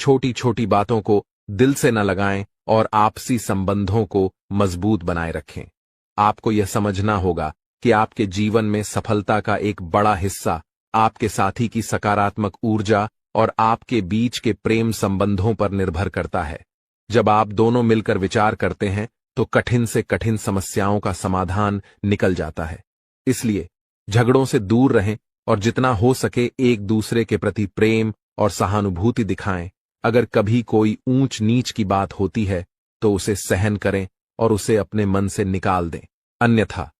छोटी छोटी बातों को दिल से न लगाएं और आपसी संबंधों को मजबूत बनाए रखें। आपको यह समझना होगा कि आपके जीवन में सफलता का एक बड़ा हिस्सा आपके साथी की सकारात्मक ऊर्जा और आपके बीच के प्रेम संबंधों पर निर्भर करता है। जब आप दोनों मिलकर विचार करते हैं तो कठिन से कठिन समस्याओं का समाधान निकल जाता है। इसलिए झगड़ों से दूर रहें और जितना हो सके एक दूसरे के प्रति प्रेम और सहानुभूति दिखाएं। अगर कभी कोई ऊंच नीच की बात होती है तो उसे सहन करें और उसे अपने मन से निकाल दें, अन्यथा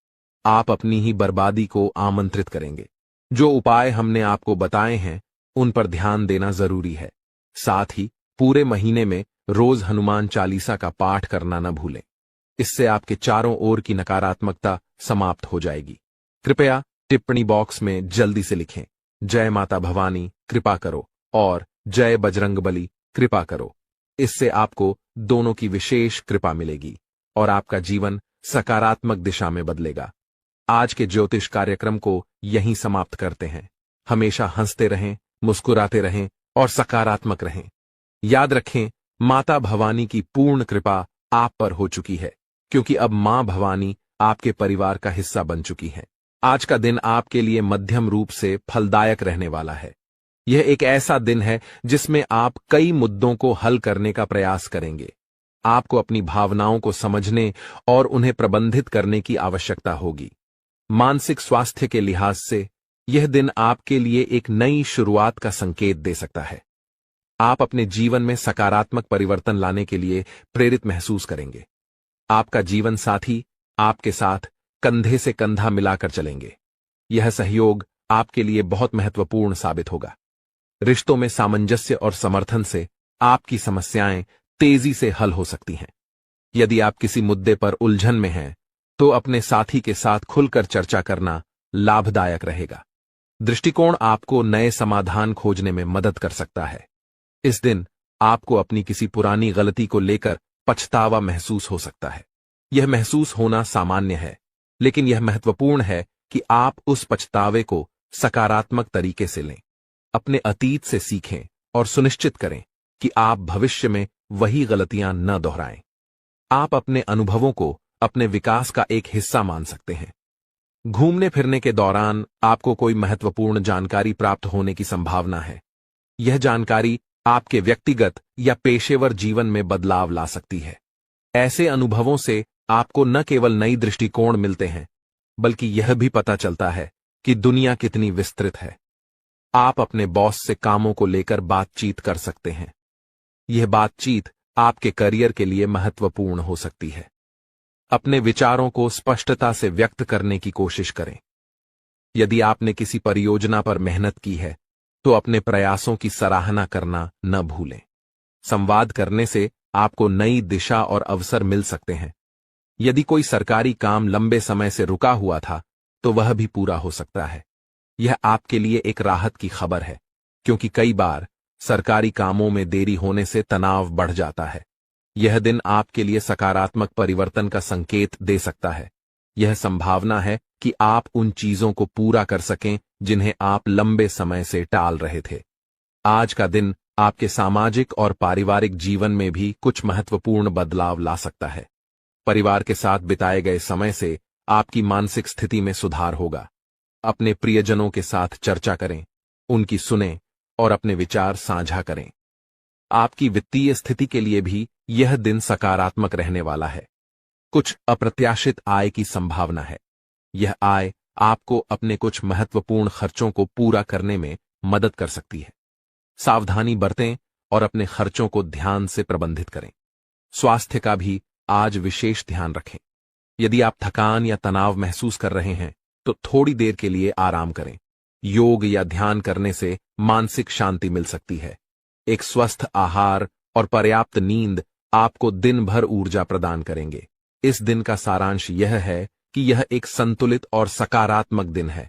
आप अपनी ही बर्बादी को आमंत्रित करेंगे। जो उपाय हमने आपको बताए हैं उन पर ध्यान देना जरूरी है। साथ ही पूरे महीने में रोज हनुमान चालीसा का पाठ करना न भूलें। इससे आपके चारों ओर की नकारात्मकता समाप्त हो जाएगी। कृपया टिप्पणी बॉक्स में जल्दी से लिखें, जय माता भवानी कृपा करो और जय बजरंगबली कृपा करो। इससे आपको दोनों की विशेष कृपा मिलेगी और आपका जीवन सकारात्मक दिशा में बदलेगा। आज के ज्योतिष कार्यक्रम को यहीं समाप्त करते हैं। हमेशा हंसते रहें, मुस्कुराते रहें और सकारात्मक रहें। याद रखें, माता भवानी की पूर्ण कृपा आप पर हो चुकी है, क्योंकि अब मां भवानी आपके परिवार का हिस्सा बन चुकी है। आज का दिन आपके लिए मध्यम रूप से फलदायक रहने वाला है। यह एक ऐसा दिन है जिसमें आप कई मुद्दों को हल करने का प्रयास करेंगे। आपको अपनी भावनाओं को समझने और उन्हें प्रबंधित करने की आवश्यकता होगी। मानसिक स्वास्थ्य के लिहाज से यह दिन आपके लिए एक नई शुरुआत का संकेत दे सकता है। आप अपने जीवन में सकारात्मक परिवर्तन लाने के लिए प्रेरित महसूस करेंगे। आपका जीवन साथी आपके साथ कंधे से कंधा मिलाकर चलेंगे। यह सहयोग आपके लिए बहुत महत्वपूर्ण साबित होगा। रिश्तों में सामंजस्य और समर्थन से आपकी समस्याएं तेजी से हल हो सकती हैं। यदि आप किसी मुद्दे पर उलझन में हैं तो अपने साथी के साथ खुलकर चर्चा करना लाभदायक रहेगा। दृष्टिकोण आपको नए समाधान खोजने में मदद कर सकता है। इस दिन आपको अपनी किसी पुरानी गलती को लेकर पछतावा महसूस हो सकता है। यह महसूस होना सामान्य है, लेकिन यह महत्वपूर्ण है कि आप उस पछतावे को सकारात्मक तरीके से लें। अपने अतीत से सीखें और सुनिश्चित करें कि आप भविष्य में वही गलतियां न दोहराएं। आप अपने अनुभवों को अपने विकास का एक हिस्सा मान सकते हैं। घूमने फिरने के दौरान आपको कोई महत्वपूर्ण जानकारी प्राप्त होने की संभावना है। यह जानकारी आपके व्यक्तिगत या पेशेवर जीवन में बदलाव ला सकती है। ऐसे अनुभवों से आपको न केवल नई दृष्टिकोण मिलते हैं, बल्कि यह भी पता चलता है कि दुनिया कितनी विस्तृत है। आप अपने बॉस से कामों को लेकर बातचीत कर सकते हैं। यह बातचीत आपके करियर के लिए महत्वपूर्ण हो सकती है। अपने विचारों को स्पष्टता से व्यक्त करने की कोशिश करें। यदि आपने किसी परियोजना पर मेहनत की है तो अपने प्रयासों की सराहना करना न भूलें। संवाद करने से आपको नई दिशा और अवसर मिल सकते हैं। यदि कोई सरकारी काम लंबे समय से रुका हुआ था तो वह भी पूरा हो सकता है। यह आपके लिए एक राहत की खबर है, क्योंकि कई बार सरकारी कामों में देरी होने से तनाव बढ़ जाता है। यह दिन आपके लिए सकारात्मक परिवर्तन का संकेत दे सकता है। यह संभावना है कि आप उन चीजों को पूरा कर सकें जिन्हें आप लंबे समय से टाल रहे थे। आज का दिन आपके सामाजिक और पारिवारिक जीवन में भी कुछ महत्वपूर्ण बदलाव ला सकता है। परिवार के साथ बिताए गए समय से आपकी मानसिक स्थिति में सुधार होगा। अपने प्रियजनों के साथ चर्चा करें, उनकी सुनें और अपने विचार साझा करें। आपकी वित्तीय स्थिति के लिए भी यह दिन सकारात्मक रहने वाला है। कुछ अप्रत्याशित आय की संभावना है। यह आय आपको अपने कुछ महत्वपूर्ण खर्चों को पूरा करने में मदद कर सकती है। सावधानी बरतें और अपने खर्चों को ध्यान से प्रबंधित करें। स्वास्थ्य का भी आज विशेष ध्यान रखें। यदि आप थकान या तनाव महसूस कर रहे हैं तो थोड़ी देर के लिए आराम करें। योग या ध्यान करने से मानसिक शांति मिल सकती है। एक स्वस्थ आहार और पर्याप्त नींद आपको दिन भर ऊर्जा प्रदान करेंगे। इस दिन का सारांश यह है कि यह एक संतुलित और सकारात्मक दिन है।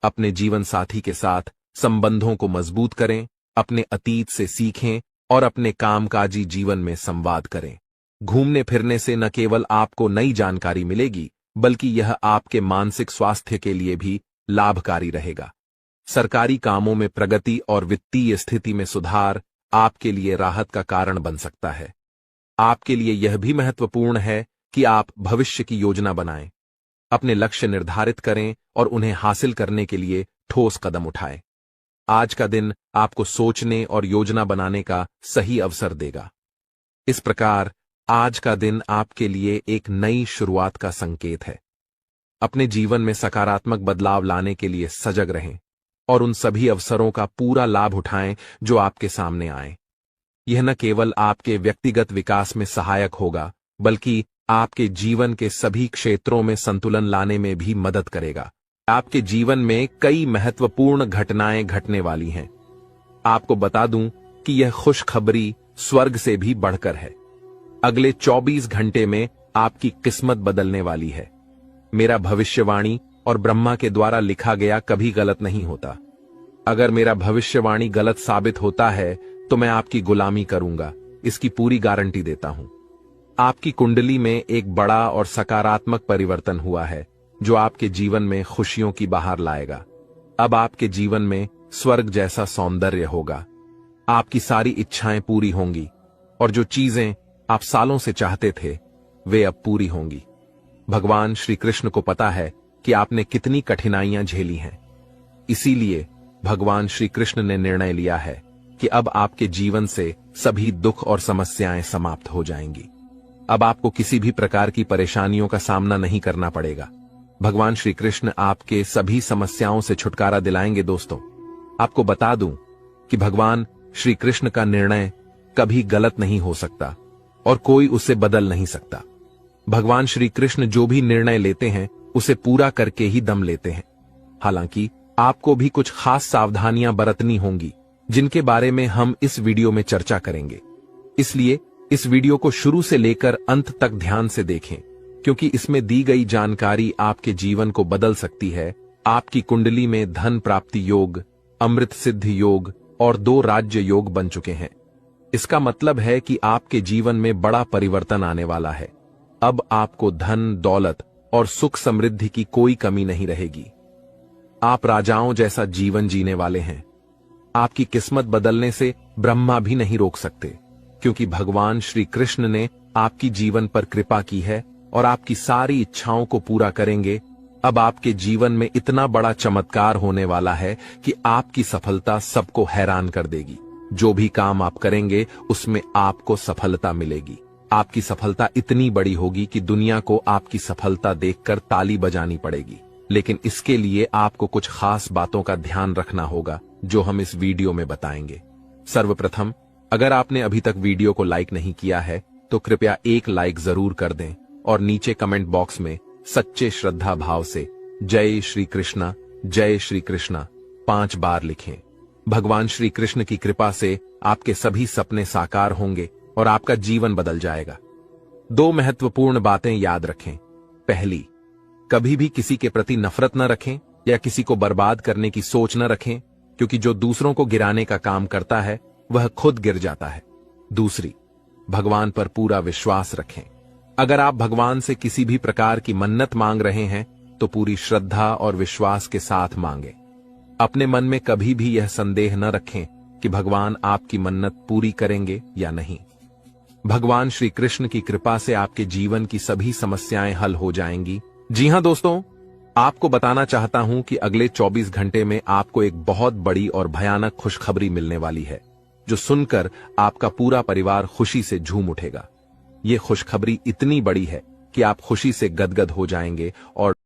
अपने जीवन साथी के साथ संबंधों को मजबूत करें, अपने अतीत से सीखें और अपने कामकाजी जीवन में संवाद करें। घूमने फिरने से न केवल आपको नई जानकारी मिलेगी, बल्कि यह आपके मानसिक स्वास्थ्य के लिए भी लाभकारी रहेगा। सरकारी कामों में प्रगति और वित्तीय स्थिति में सुधार आपके लिए राहत का कारण बन सकता है। आपके लिए यह भी महत्वपूर्ण है कि आप भविष्य की योजना बनाएं, अपने लक्ष्य निर्धारित करें और उन्हें हासिल करने के लिए ठोस कदम उठाएं। आज का दिन आपको सोचने और योजना बनाने का सही अवसर देगा। इस प्रकार आज का दिन आपके लिए एक नई शुरुआत का संकेत है। अपने जीवन में सकारात्मक बदलाव लाने के लिए सजग रहें और उन सभी अवसरों का पूरा लाभ उठाएं जो आपके सामने आए। यह न केवल आपके व्यक्तिगत विकास में सहायक होगा, बल्कि आपके जीवन के सभी क्षेत्रों में संतुलन लाने में भी मदद करेगा। आपके जीवन में कई महत्वपूर्ण घटनाएं घटने वाली हैं। आपको बता दूं कि यह खुशखबरी स्वर्ग से भी बढ़कर है। अगले 24 घंटे में आपकी किस्मत बदलने वाली है। मेरा भविष्यवाणी और ब्रह्मा के द्वारा लिखा गया कभी गलत नहीं होता। अगर मेरा भविष्यवाणी गलत साबित होता है तो मैं आपकी गुलामी करूंगा, इसकी पूरी गारंटी देता हूं। आपकी कुंडली में एक बड़ा और सकारात्मक परिवर्तन हुआ है जो आपके जीवन में खुशियों की बहार लाएगा। अब आपके जीवन में स्वर्ग जैसा सौंदर्य होगा। आपकी सारी इच्छाएं पूरी होंगी और जो चीजें आप सालों से चाहते थे वे अब पूरी होंगी। भगवान श्री कृष्ण को पता है कि आपने कितनी कठिनाइयां झेली हैं। इसीलिए भगवान श्री कृष्ण ने निर्णय लिया है कि अब आपके जीवन से सभी दुख और समस्याएं समाप्त हो जाएंगी। अब आपको किसी भी प्रकार की परेशानियों का सामना नहीं करना पड़ेगा। भगवान श्री कृष्ण आपके सभी समस्याओं से छुटकारा दिलाएंगे। दोस्तों, आपको बता दूं कि भगवान श्री कृष्ण का निर्णय कभी गलत नहीं हो सकता और कोई उसे बदल नहीं सकता। भगवान श्री कृष्ण जो भी निर्णय लेते हैं उसे पूरा करके ही दम लेते हैं। हालांकि आपको भी कुछ खास सावधानियां बरतनी होंगी जिनके बारे में हम इस वीडियो में चर्चा करेंगे। इसलिए इस वीडियो को शुरू से लेकर अंत तक ध्यान से देखें, क्योंकि इसमें दी गई जानकारी आपके जीवन को बदल सकती है। आपकी कुंडली में धन प्राप्ति योग, अमृत सिद्धि योग और 2 राज्य योग बन चुके हैं। इसका मतलब है कि आपके जीवन में बड़ा परिवर्तन आने वाला है। अब आपको धन, दौलत और सुख समृद्धि की कोई कमी नहीं रहेगी। आप राजाओं जैसा जीवन जीने वाले हैं। आपकी किस्मत बदलने से ब्रह्मा भी नहीं रोक सकते, क्योंकि भगवान श्री कृष्ण ने आपकी जीवन पर कृपा की है और आपकी सारी इच्छाओं को पूरा करेंगे। अब आपके जीवन में इतना बड़ा चमत्कार होने वाला है कि आपकी सफलता सबको हैरान कर देगी। जो भी काम आप करेंगे उसमें आपको सफलता मिलेगी। आपकी सफलता इतनी बड़ी होगी कि दुनिया को आपकी सफलता देखकर ताली बजानी पड़ेगी। लेकिन इसके लिए आपको कुछ खास बातों का ध्यान रखना होगा जो हम इस वीडियो में बताएंगे। सर्वप्रथम, अगर आपने अभी तक वीडियो को लाइक नहीं किया है तो कृपया एक लाइक जरूर कर दें और नीचे कमेंट बॉक्स में सच्चे श्रद्धा भाव से जय श्री कृष्णा 5 बार लिखें। भगवान श्री कृष्ण की कृपा से आपके सभी सपने साकार होंगे और आपका जीवन बदल जाएगा। 2 महत्वपूर्ण बातें याद रखें। पहली, कभी भी किसी के प्रति नफरत न रखें या किसी को बर्बाद करने की सोच न रखें, क्योंकि जो दूसरों को गिराने का काम करता है वह खुद गिर जाता है। दूसरी, भगवान पर पूरा विश्वास रखें। अगर आप भगवान से किसी भी प्रकार की मन्नत मांग रहे हैं तो पूरी श्रद्धा और विश्वास के साथ मांगें। अपने मन में कभी भी यह संदेह न रखें कि भगवान आपकी मन्नत पूरी करेंगे या नहीं। भगवान श्री कृष्ण की कृपा से आपके जीवन की सभी समस्याएं हल हो जाएंगी। जी हां दोस्तों, आपको बताना चाहता हूं कि अगले 24 घंटे में आपको एक बहुत बड़ी और भयानक खुशखबरी मिलने वाली है, जो सुनकर आपका पूरा परिवार खुशी से झूम उठेगा। ये खुशखबरी इतनी बड़ी है कि आप खुशी से गदगद हो जाएंगे और